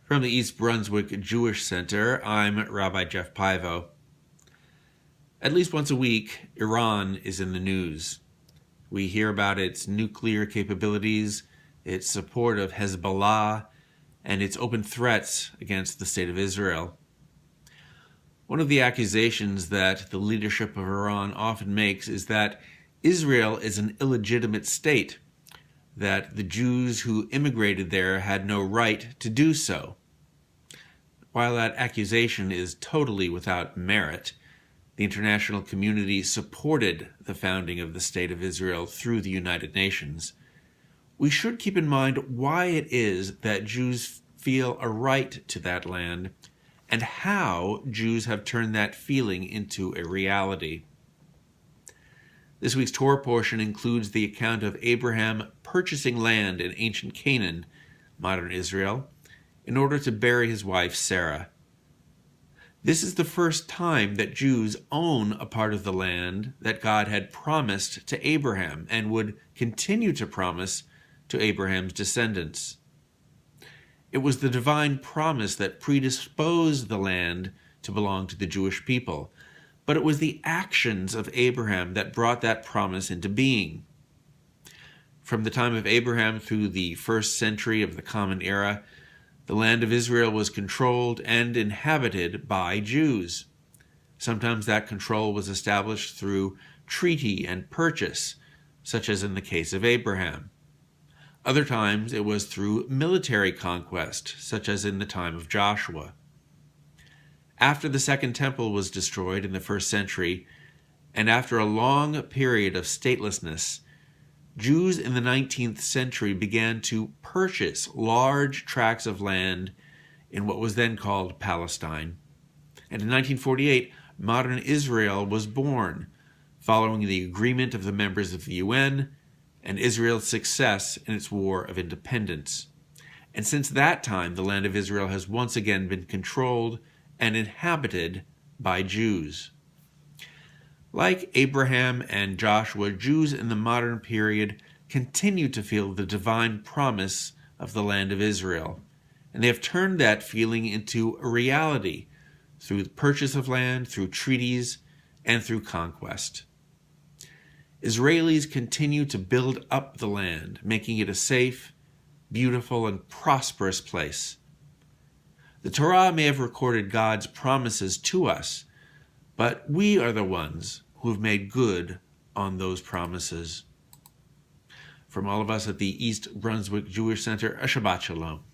From the East Brunswick Jewish Center, I'm Rabbi Jeff Pivo. At least once a week, Iran is in the news. We hear about its nuclear capabilities, its support of Hezbollah, and its open threats against the State of Israel. One of the accusations that the leadership of Iran often makes is that Israel is an illegitimate state, that the Jews who immigrated there had no right to do so. While that accusation is totally without merit, the international community supported the founding of the State of Israel through the United Nations. We should keep in mind why it is that Jews feel a right to that land and how Jews have turned that feeling into a reality. This week's Torah portion includes the account of Abraham purchasing land in ancient Canaan, modern Israel, in order to bury his wife Sarah. This is the first time that Jews own a part of the land that God had promised to Abraham and would continue to promise to Abraham's descendants. It was the divine promise that predisposed the land to belong to the Jewish people, but it was the actions of Abraham that brought that promise into being. From the time of Abraham through the first century of the Common Era, the land of Israel was controlled and inhabited by Jews. Sometimes that control was established through treaty and purchase, such as in the case of Abraham. Other times it was through military conquest, such as in the time of Joshua. After the Second Temple was destroyed in the first century, and after a long period of statelessness, Jews in the 19th century began to purchase large tracts of land in what was then called Palestine. And in 1948, modern Israel was born, following the agreement of the members of the UN and Israel's success in its war of independence. And since that time, the land of Israel has once again been controlled and inhabited by Jews. Like Abraham and Joshua, Jews in the modern period continue to feel the divine promise of the land of Israel, and they have turned that feeling into a reality through the purchase of land, through treaties, and through conquest. Israelis continue to build up the land, making it a safe, beautiful, and prosperous place. The Torah may have recorded God's promises to us, but we are the ones who have made good on those promises. From all of us at the East Brunswick Jewish Center, a Shabbat Shalom.